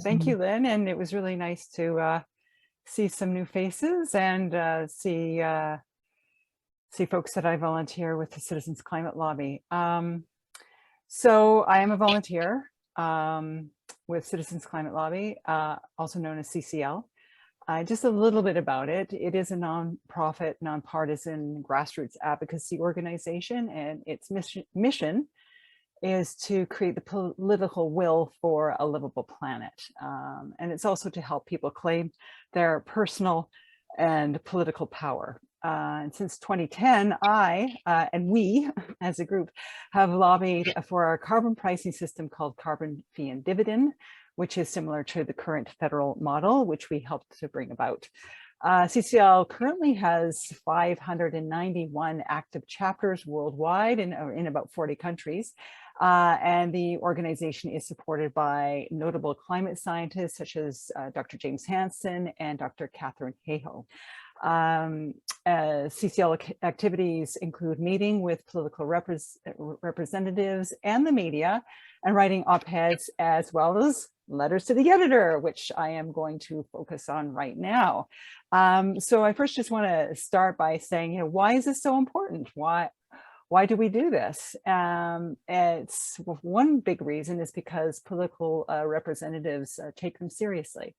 Thank you, Lynn. And it was really nice to see some new faces and see folks that I volunteer with the Citizens Climate Lobby. So I am a volunteer with Citizens Climate Lobby, also known as CCL. Just a little bit about it. It is a nonprofit, nonpartisan grassroots advocacy organization, and its mission is to create the political will for a livable planet. And it's also to help people claim their personal and political power. And since 2010, I and we as a group have lobbied for our carbon pricing system called carbon fee and dividend, which is similar to the current federal model, which we helped to bring about. CCL currently has 591 active chapters worldwide in about 40 countries. And the organization is supported by notable climate scientists such as Dr. James Hansen and Dr. Catherine Hayhoe. CCL activities include meeting with political representatives and the media, and writing op-eds, as well as letters to the editor, which I am going to focus on right now. So I first just want to start by saying, why is this so important? Why do we do this? It's one big reason is because political representatives take them seriously.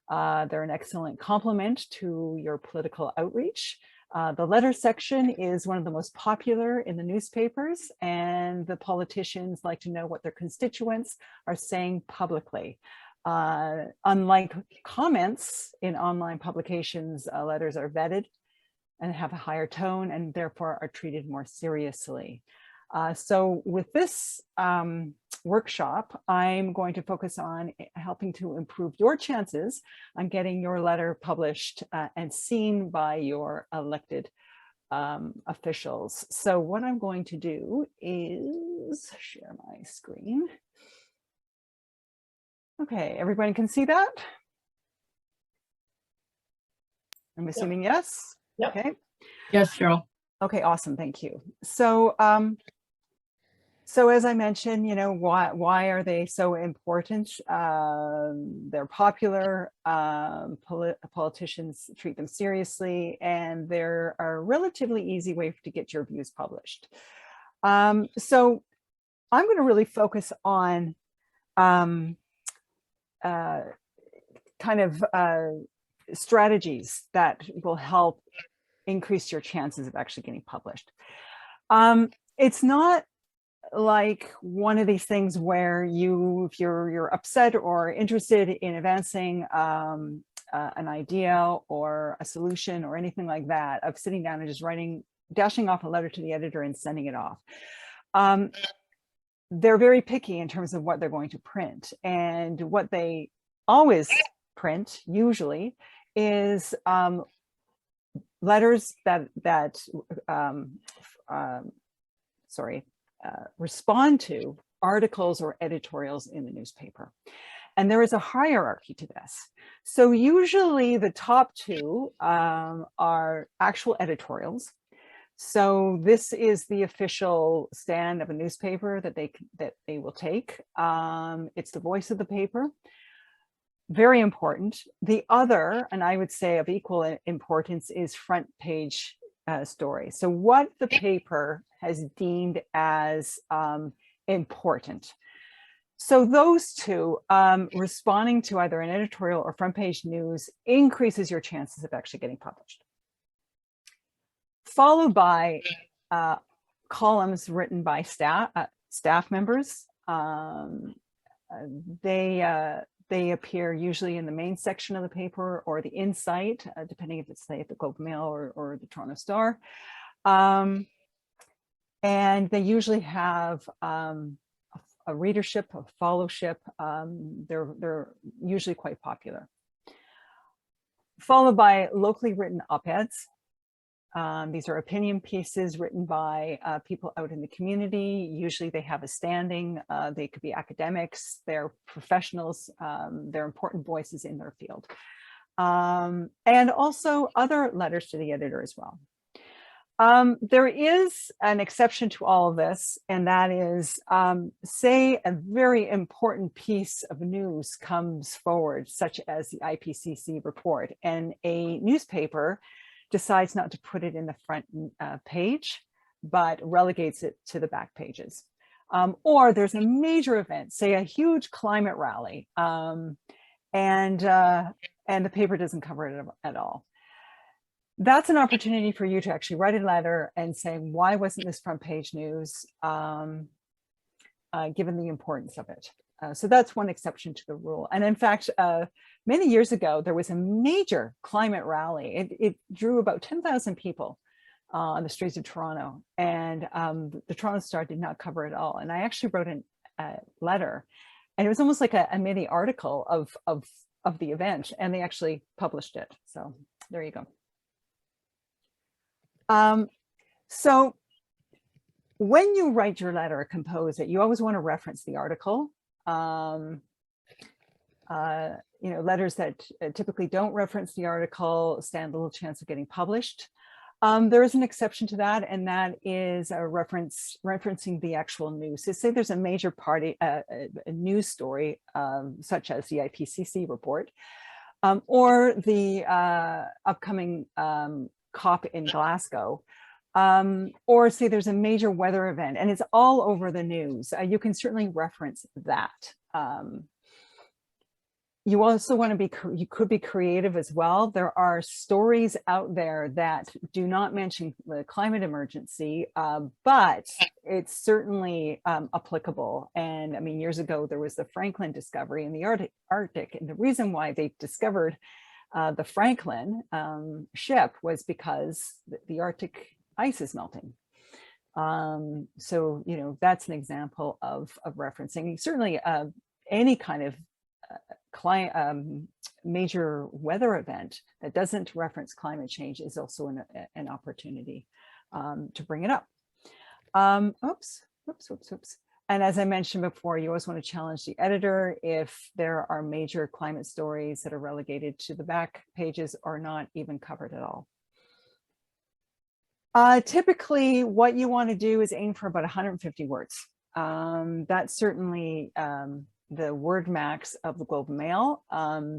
They're an excellent complement to your political outreach. The letter section is one of the most popular in the newspapers, and the politicians like to know what their constituents are saying publicly. Unlike comments in online publications, letters are vetted and have a higher tone and therefore are treated more seriously. So with this workshop, I'm going to focus on helping to improve your chances on getting your letter published and seen by your elected officials. So what I'm going to do is share my screen. Okay, everybody can see that? I'm assuming yes? Yep. Okay. Yes, Cheryl. Okay, awesome, thank you. So so as I mentioned, why are they so important? They're popular, politicians treat them seriously, and they're a relatively easy way to get your views published. So I'm going to really focus on strategies that will help increase your chances of actually getting published. It's not like one of these things where if you're upset or interested in advancing an idea or a solution or anything like that, of sitting down and just dashing off a letter to the editor and sending it off. They're very picky in terms of what they're going to print, and what they always print usually is letters that respond to articles or editorials in the newspaper. And there is a hierarchy to this. So usually the top two are actual editorials. So this is the official stand of a newspaper that they will take. It's the voice of the paper. Very important. The other, and I would say of equal importance, is front page story. So what the paper has deemed as important. So those two, responding to either an editorial or front page news, increases your chances of actually getting published. Followed by columns written by staff members. They appear usually in the main section of the paper or the Insight, depending if it's, say, at the Globe Mail or the Toronto Star. And they usually have a readership, a followership. They're usually quite popular. Followed by locally written op-eds. These are opinion pieces written by people out in the community. Usually they have a standing. They could be academics, they're professionals, they're important voices in their field. And also other letters to the editor as well. There is an exception to all of this, and that is, say a very important piece of news comes forward, such as the IPCC report, and a newspaper decides not to put it in the front page, but relegates it to the back pages. Or there's a major event, say a huge climate rally, and the paper doesn't cover it at all. That's an opportunity for you to actually write a letter and say, why wasn't this front page news, given the importance of it? So that's one exception to the rule. And in fact, many years ago, there was a major climate rally. It drew about 10,000 people on the streets of Toronto, and the Toronto Star did not cover it all. And I actually wrote a letter, and it was almost like a mini article of the event, and they actually published it. So there you go. So when you write your letter or compose it, you always want to reference the article. Letters that typically don't reference the article stand a little chance of getting published. There is an exception to that, and that is a referencing the actual news. So say there's a major a news story, such as the IPCC report, or the upcoming COP in Glasgow, or say there's a major weather event and it's all over the news. You can certainly reference that. You also want to you could be creative as well. There are stories out there that do not mention the climate emergency, but it's certainly applicable. And I mean, years ago, there was the Franklin discovery in the Arctic. And the reason why they discovered the Franklin ship was because the Arctic ice is melting. So, that's an example of referencing. Certainly any kind of major weather event that doesn't reference climate change is also an opportunity to bring it up. Oops. And as I mentioned before, you always want to challenge the editor if there are major climate stories that are relegated to the back pages or not even covered at all. Typically, what you want to do is aim for about 150 words. That's certainly the word max of the Globe and Mail.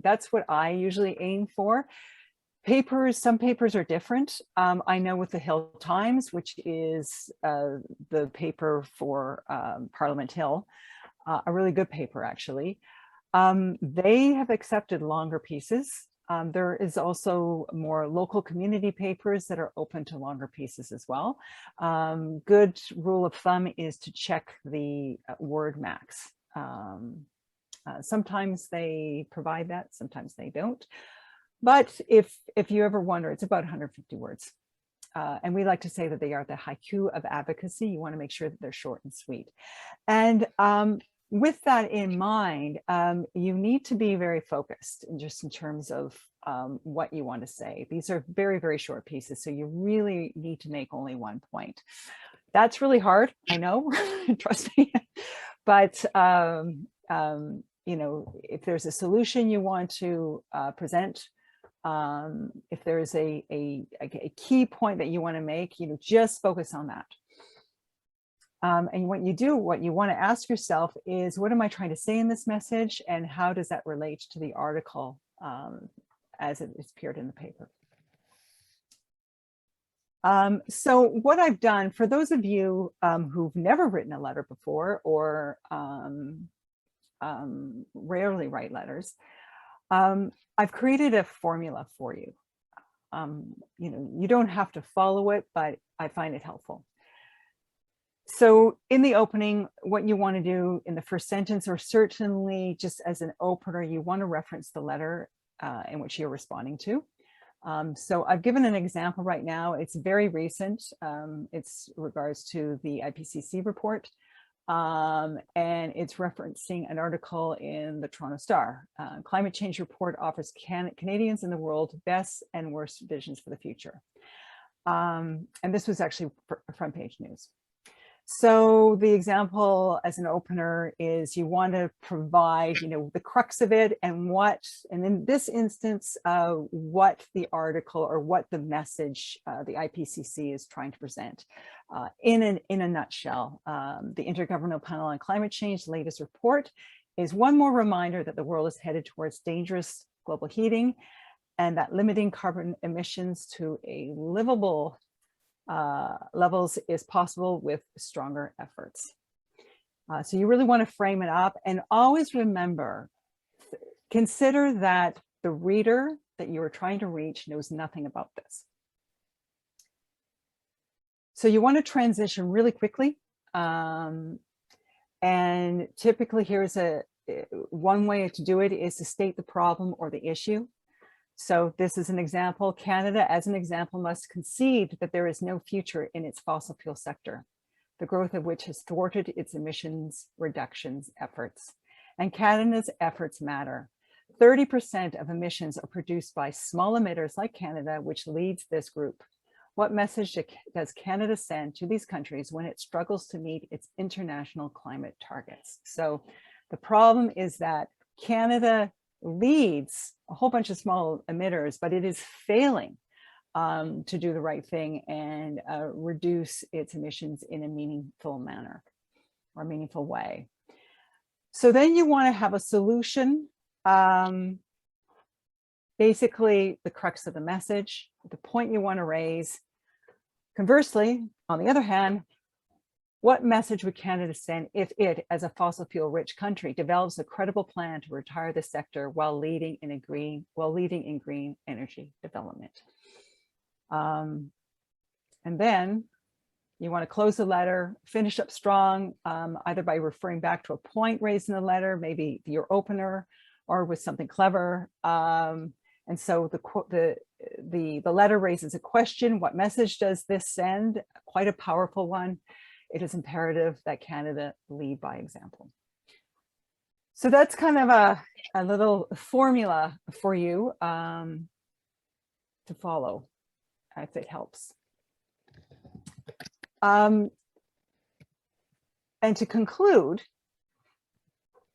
That's what I usually aim for. Some papers are different. I know with the Hill Times, which is the paper for Parliament Hill, a really good paper actually, they have accepted longer pieces. There is also more local community papers that are open to longer pieces as well. Good rule of thumb is to check the word max. Sometimes they provide that, sometimes they don't. But if you ever wonder, it's about 150 words. And we like to say that they are the haiku of advocacy. You want to make sure that they're short and sweet. And with that in mind, you need to be very focused just in terms of what you want to say. These are very, very short pieces, so you really need to make only one point. That's really hard, I know, trust me. But if there's a solution you want to present, if there's a key point that you want to make, just focus on that. And what you want to ask yourself is, what am I trying to say in this message, and how does that relate to the article as it appeared in the paper? So what I've done, for those of you who've never written a letter before, or rarely write letters, I've created a formula for you. You don't have to follow it, but I find it helpful. So in the opening, what you want to do in the first sentence, or certainly just as an opener, you want to reference the letter in which you're responding to. So I've given an example right now. It's very recent. It's regards to the IPCC report. And it's referencing an article in the Toronto Star. Climate change report offers Canadians in the world best and worst visions for the future. And this was actually front page news. So the example as an opener is you want to provide, the crux of it and in this instance, what the article or what the message the IPCC is trying to present. In a nutshell, the Intergovernmental Panel on Climate Change latest report is one more reminder that the world is headed towards dangerous global heating and that limiting carbon emissions to a livable levels is possible with stronger efforts. So you really want to frame it up and always remember, consider that the reader that you are trying to reach knows nothing about this. So you want to transition really quickly. And typically here's one way to do it is to state the problem or the issue. So this is an example. Canada, as an example, must concede that there is no future in its fossil fuel sector, the growth of which has thwarted its emissions reductions efforts. And Canada's efforts matter. 30% of emissions are produced by small emitters like Canada, which leads this group. What message does Canada send to these countries when it struggles to meet its international climate targets? So the problem is that Canada leads a whole bunch of small emitters, but it is failing to do the right thing and reduce its emissions in a meaningful manner or meaningful way. So then you want to have a solution, basically the crux of the message, the point you want to raise. Conversely, on the other hand, what message would Canada send if it, as a fossil fuel rich country, develops a credible plan to retire the sector while leading in green energy development? And then you want to close the letter, finish up strong, either by referring back to a point raised in the letter, maybe your opener, or with something clever. And so the letter raises a question: what message does this send? Quite a powerful one. It is imperative that Canada lead by example. So that's kind of a little formula for you to follow, if it helps. And to conclude,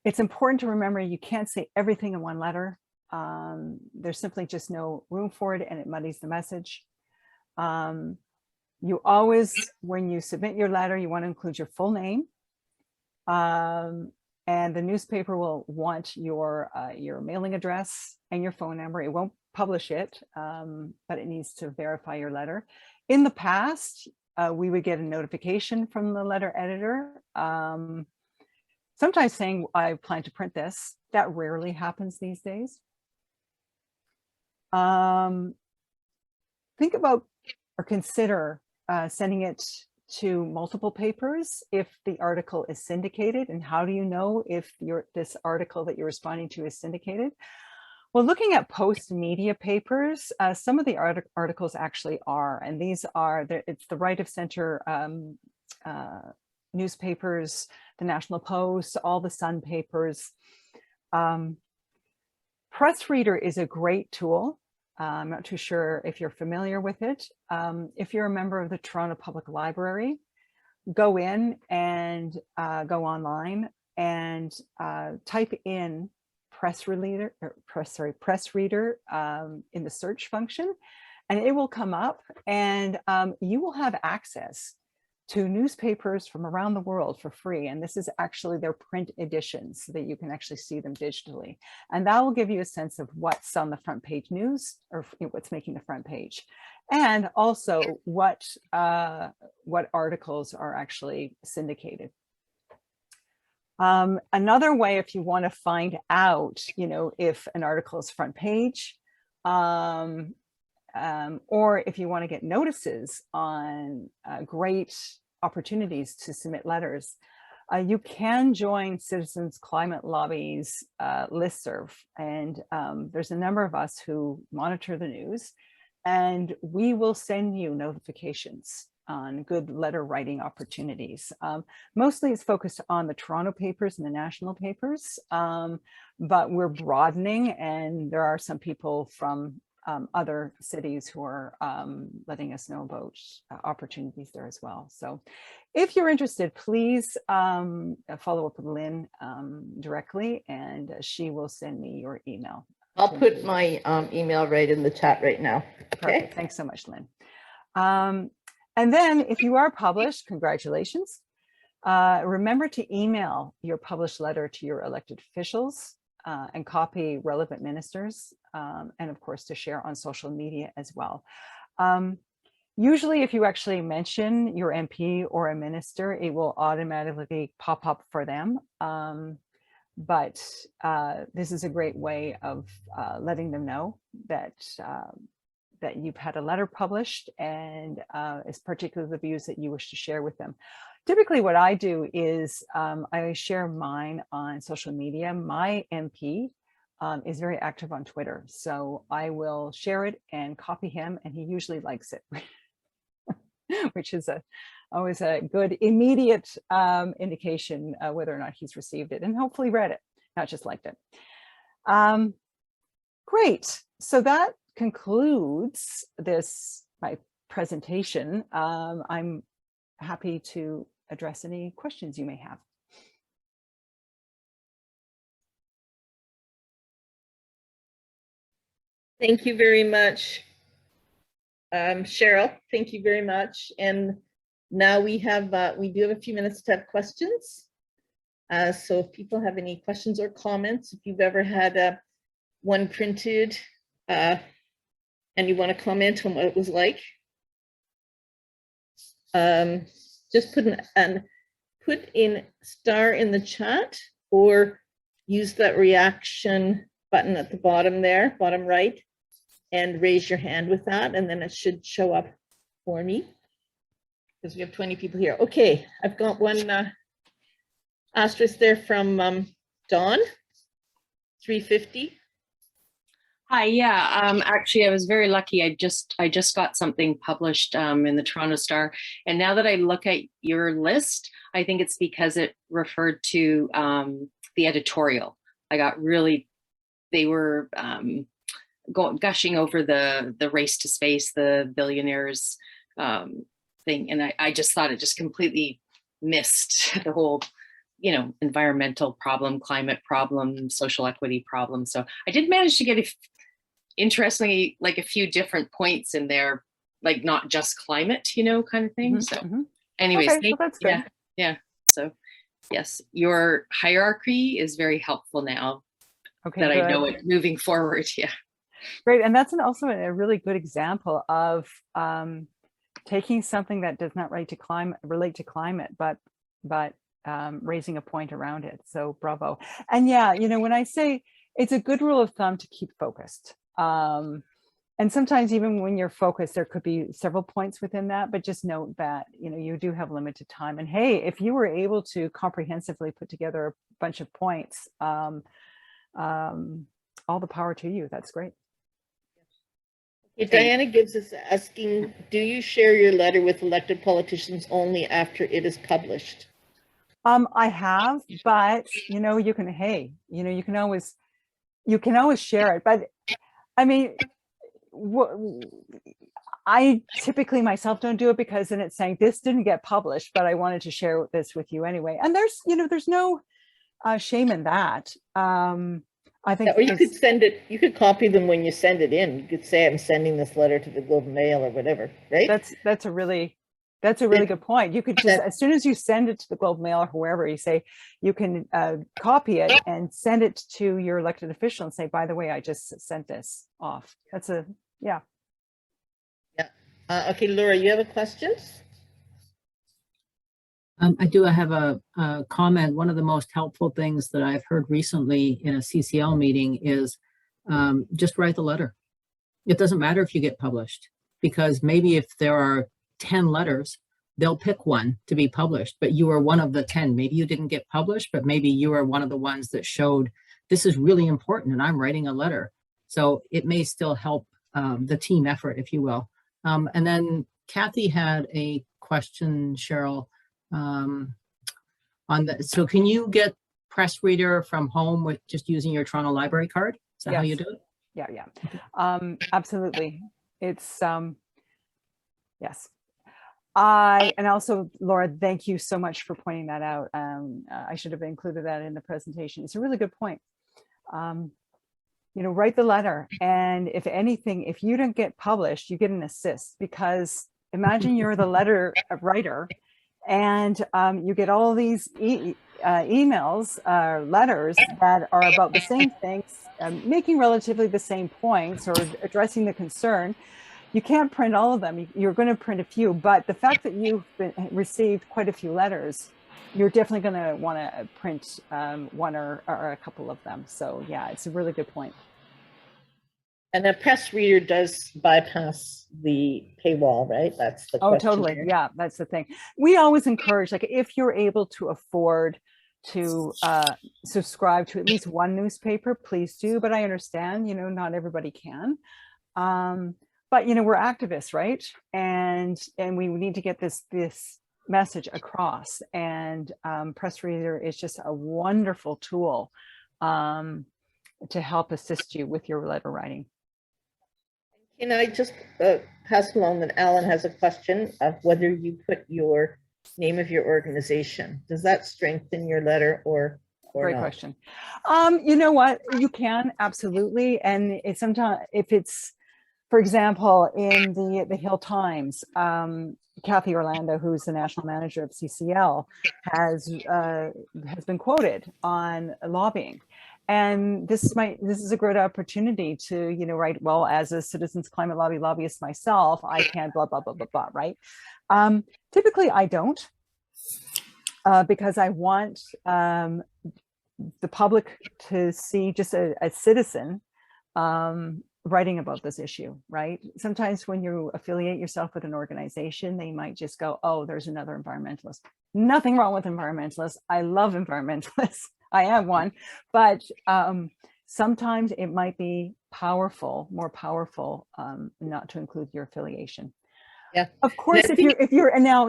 it's important to remember you can't say everything in one letter. There's simply just no room for it, and it muddies the message. You always, when you submit your letter, you want to include your full name. And the newspaper will want your mailing address and your phone number. It won't publish it, but it needs to verify your letter. In the past, we would get a notification from the letter editor, sometimes saying, I plan to print this. That rarely happens these days. Think about or consider sending it to multiple papers if the article is syndicated. And how do you know if this article that you're responding to is syndicated? Well, looking at post-media papers, some of the articles actually are, and these are, it's the right of center newspapers, the National Post, all the Sun papers. Press Reader is a great tool. I'm not too sure if you're familiar with it. If you're a member of the Toronto Public Library, go in and go online and type in Press Reader in the search function, and it will come up, and you will have access to newspapers from around the world for free. And this is actually their print editions so that you can actually see them digitally. And that will give you a sense of what's on the front page news, or what's making the front page. And also what articles are actually syndicated. Another way, if you want to find out, if an article is front page, or if you want to get notices on great opportunities to submit letters, you can join Citizens Climate Lobby's listserv. And there's a number of us who monitor the news, and we will send you notifications on good letter writing opportunities. Mostly it's focused on the Toronto papers and the national papers, but we're broadening, and there are some people from other cities who are letting us know about opportunities there as well. So if you're interested, please follow up with Lynn directly, and she will send me your email. I'll put my email right in the chat right now. Okay. Perfect. Thanks so much, Lynn. And then if you are published, congratulations. Remember to email your published letter to your elected officials and copy relevant ministers, and of course to share on social media as well. Usually if you actually mention your MP or a minister, it will automatically pop up for them. But this is a great way of letting them know that that you've had a letter published, and is particularly the views that you wish to share with them. Typically what I do is I share mine on social media. My MP is very active on Twitter, so I will share it and copy him, and he usually likes it, which is always a good immediate indication whether or not he's received it and hopefully read it, not just liked it. Great, so that concludes my presentation. I'm happy to address any questions you may have. Thank you very much, Cheryl. Thank you very much. And now we do have a few minutes to have questions. So if people have any questions or comments, if you've ever had one printed and you want to comment on what it was like, just put in star in the chat, or use that reaction button at the bottom there, bottom right, and raise your hand with that, and then it should show up for me, because we have 20 people here. Okay, I've got one asterisk there from Dawn, 350. Hi, yeah, actually I was very lucky. I just got something published in the Toronto Star, and now that I look at your list, I think it's because it referred to the editorial. I got really, they were gushing over the race to space, the billionaires thing, and I just thought it just completely missed the whole, you know, environmental problem, climate problem, social equity problem. So I did manage to get interestingly, like a few different points in there, like not just climate, you know, kind of thing. So anyways, Okay, well, that's good. Yeah. So yes, your hierarchy is very helpful now that good. I know it moving forward. Yeah. Great. And that's also a really good example of taking something that does not relate to climate, but raising a point around it. So bravo. And yeah, you know, when I say it's a good rule of thumb to keep focused. And sometimes even when you're focused, there could be several points within that, but just note that, you know, you do have limited time. And hey, if you were able to comprehensively put together a bunch of points, all the power to you. That's great. Okay, Diana Gibbs is asking, do you share your letter with elected politicians only after it is published? I have, but you know, you can, hey, you know, you can always share it. But I mean, I typically myself don't do it, because then it's saying this didn't get published, but I wanted to share this with you anyway. And there's, you know, there's no shame in that. I think, or you could send it, you could copy them when you send it in. You could say, I'm sending this letter to the Globe and Mail or whatever, right? That's a really good point. You could just, as soon as you send it to the Globe and Mail or whoever, you say, you can copy it and send it to your elected official and say, by the way, I just sent this off. That's yeah. Okay, Laura, you have a question? I do. I have a comment. One of the most helpful things that I've heard recently in a CCL meeting is just write the letter. It doesn't matter if you get published, because maybe if there are 10 letters, they'll pick one to be published, but you are one of the 10. Maybe you didn't get published, but maybe you are one of the ones that showed this is really important and I'm writing a letter. So it may still help the team effort, if you will. And then Kathy had a question, Cheryl, on the, so can you get Press Reader from home with just using your Toronto Library card? Is that how you do it? Yeah. Absolutely. It's, yes. And also, Laura, thank you so much for pointing that out. I should have included that in the presentation. It's a really good point. Write the letter. And if anything, if you don't get published, you get an assist, because imagine you're the letter writer and you get all these emails, letters that are about the same things, making relatively the same points or addressing the concern. You can't print all of them. You're going to print a few, but the fact that you've received quite a few letters, you're definitely going to want to print one or a couple of them. So yeah, it's a really good point. And a press reader does bypass the paywall, right? That's the question. Totally. There. Yeah, that's the thing. We always encourage, like, if you're able to afford to subscribe to at least one newspaper, please do. But I understand, not everybody can. But we're activists, right? And we need to get this message across. And press reader is just a wonderful tool to help assist you with your letter writing. Can I just pass along that Alan has a question of whether you put your name of your organization. Does that strengthen your letter or Great not? question. You know what? You can, absolutely. And it's sometimes, if it's, for example, in the Hill Times, Kathy Orlando, who's the national manager of CCL, has been quoted on lobbying. And this is a great opportunity to, write, well, as a citizens climate lobby lobbyist myself, I can blah, blah, blah, blah, blah, right? Typically, I don't, because I want the public to see just a citizen writing about this issue, right? Sometimes when you affiliate yourself with an organization, they might just go, oh, there's another environmentalist. Nothing wrong with environmentalists. I love environmentalists. I am one, but sometimes it might be more powerful, not to include your affiliation. Yeah. Of course, if you're now,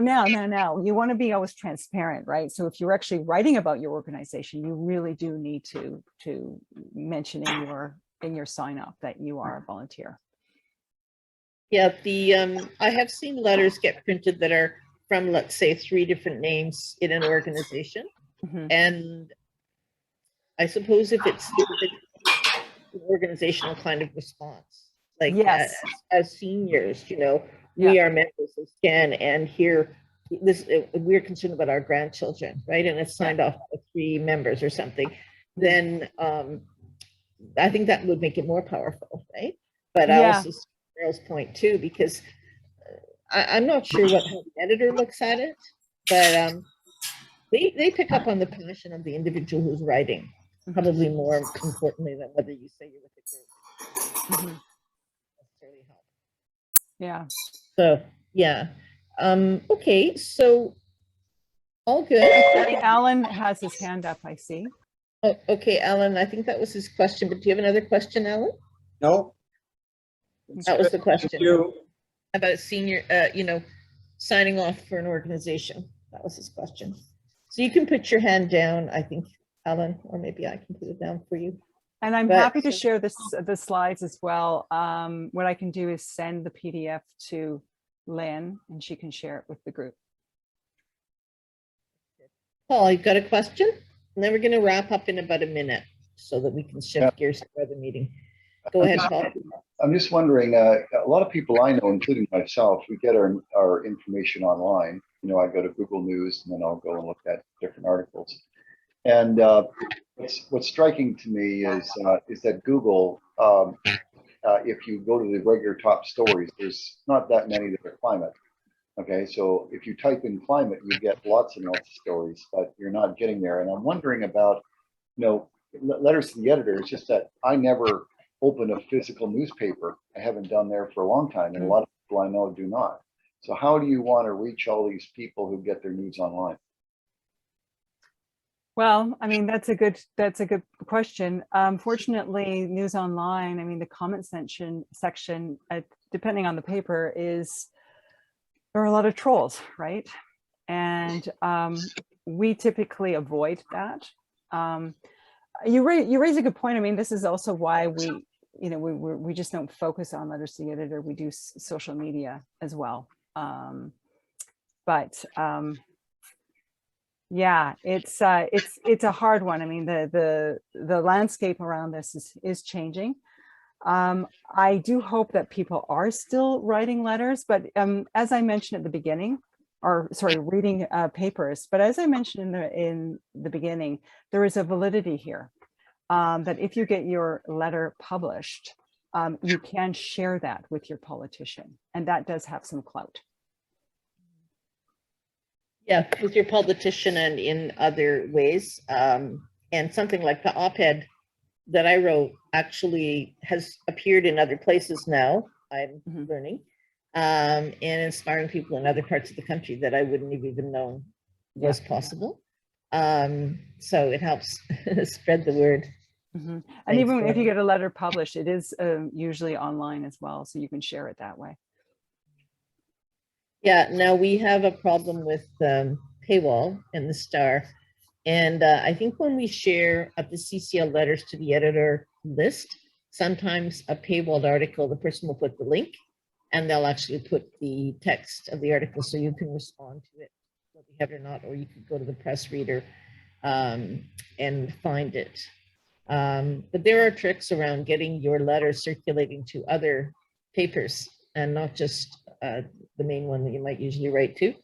you want to be always transparent, right? So if you're actually writing about your organization, you really do need to mention in your sign up that you are a volunteer. Yeah, I have seen letters get printed that are from, let's say, 3 different names in an organization. Mm-hmm. And I suppose if it's an organizational kind of response, like yes, as seniors, Yeah. we are members of SCAN, and here we're concerned about our grandchildren, right? And it's signed off by 3 members or something. Then I think that would make it more powerful, right? But I also see Cheryl's point too, because I'm not sure how the editor looks at it, but they pick up on the passion of the individual who's writing, probably more importantly than whether you say you're with a group. Necessarily help. Yeah. So yeah. Okay, so all good. Alan has his hand up, I see. Oh, okay, Alan, I think that was his question, but do you have another question, Alan? No. That was the question. Thank you. About senior, signing off for an organization. That was his question. So you can put your hand down, I think, Alan, or maybe I can put it down for you. And I'm happy to share the slides as well. What I can do is send the PDF to Lynn and she can share it with the group. Paul, you've got a question? And then we're going to wrap up in about a minute so that we can shift gears to the meeting. Go ahead, Paul. I'm just wondering, a lot of people I know, including myself, we get our information online. I go to Google News and then I'll go and look at different articles. And what's striking to me is that Google, if you go to the regular top stories, there's not that many that are climate. Okay, so if you type in climate, you get lots and lots of stories, but you're not getting there. And I'm wondering about, letters to the editor. It's just that I never open a physical newspaper. I haven't done there for a long time, and a lot of people I know do not. So how do you want to reach all these people who get their news online? Well, I mean, that's a good question. Fortunately, News Online, I mean, the comment section, depending on the paper, there are a lot of trolls, right? And we typically avoid that. You raise a good point. I mean, this is also why you know, we just don't focus on letters to the editor. We do social media as well. Yeah, it's a hard one. I mean, the landscape around this is changing. I do hope that people are still writing letters, but as I mentioned at the beginning, or sorry, reading papers, but as I mentioned in the beginning, there is a validity here, that if you get your letter published, you can share that with your politician, and that does have some clout. Yeah, with your politician and in other ways. And something like the op-ed that I wrote actually has appeared in other places now, I'm learning, and inspiring people in other parts of the country that I wouldn't have even known was possible. So it helps spread the word. And Thanks, even if you Lauren. get a letter published, it is usually online as well, so you can share it that way. Yeah, now we have a problem with paywall in the Star. And I think when we share at the CCL letters to the editor list, sometimes a paywalled article, the person will put the link and they'll actually put the text of the article so you can respond to it, whether you have it or not, or you could go to the press reader and find it. But there are tricks around getting your letter circulating to other papers and not just the main one that you might usually write to.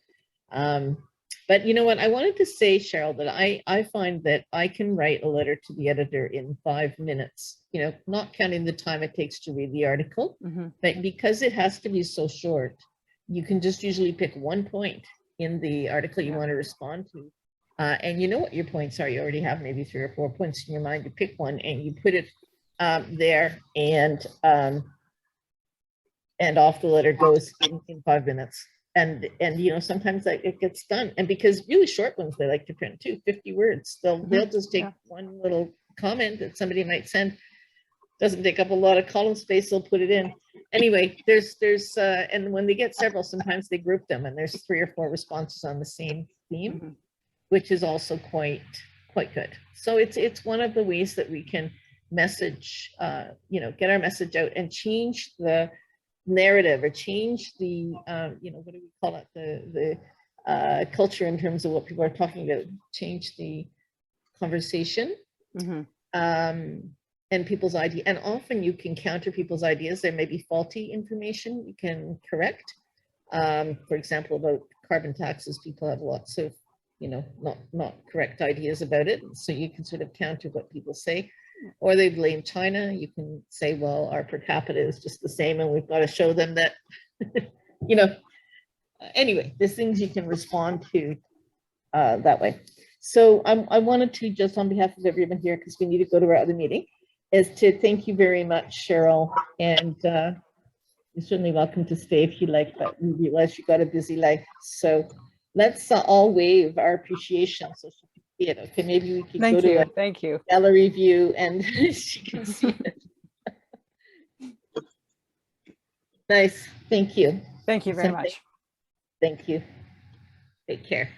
But you know what, I wanted to say, Cheryl, that I find that I can write a letter to the editor in 5 minutes, you know, not counting the time it takes to read the article, but because it has to be so short, you can just usually pick one point in the article you want to respond to. And you know what your points are. You already have maybe 3 or 4 points in your mind. You pick one and you put it there, and off the letter goes in 5 minutes. And you know, sometimes it gets done. And because really short ones they like to print too, 50 words. They'll just take one little comment that somebody might send. Doesn't take up a lot of column space. They'll put it in. Anyway, there's and when they get several, sometimes they group them, and there's 3 or 4 responses on the same theme, which is also quite good. So it's one of the ways that we can message, you know, get our message out and change the narrative, or change the you know, what do we call it, the culture in terms of what people are talking about, change the conversation, and people's idea. And often you can counter people's ideas. There may be faulty information you can correct. For example, about carbon taxes, people have lots of, you know, not correct ideas about it, so you can sort of counter what people say. Or they blame China. You can say, well, our per capita is just the same, and we've got to show them that, you know, anyway, there's things you can respond to that way. So I wanted to, just on behalf of everyone here, because we need to go to our other meeting, is to thank you very much, Cheryl. And you're certainly welcome to stay if you like, but we realize you got a busy life. So let's all wave our appreciation. So it. Okay, maybe we can go to a Thank you. gallery view and she can see it. Nice. Thank you. Thank you very much. Thank you. Take care.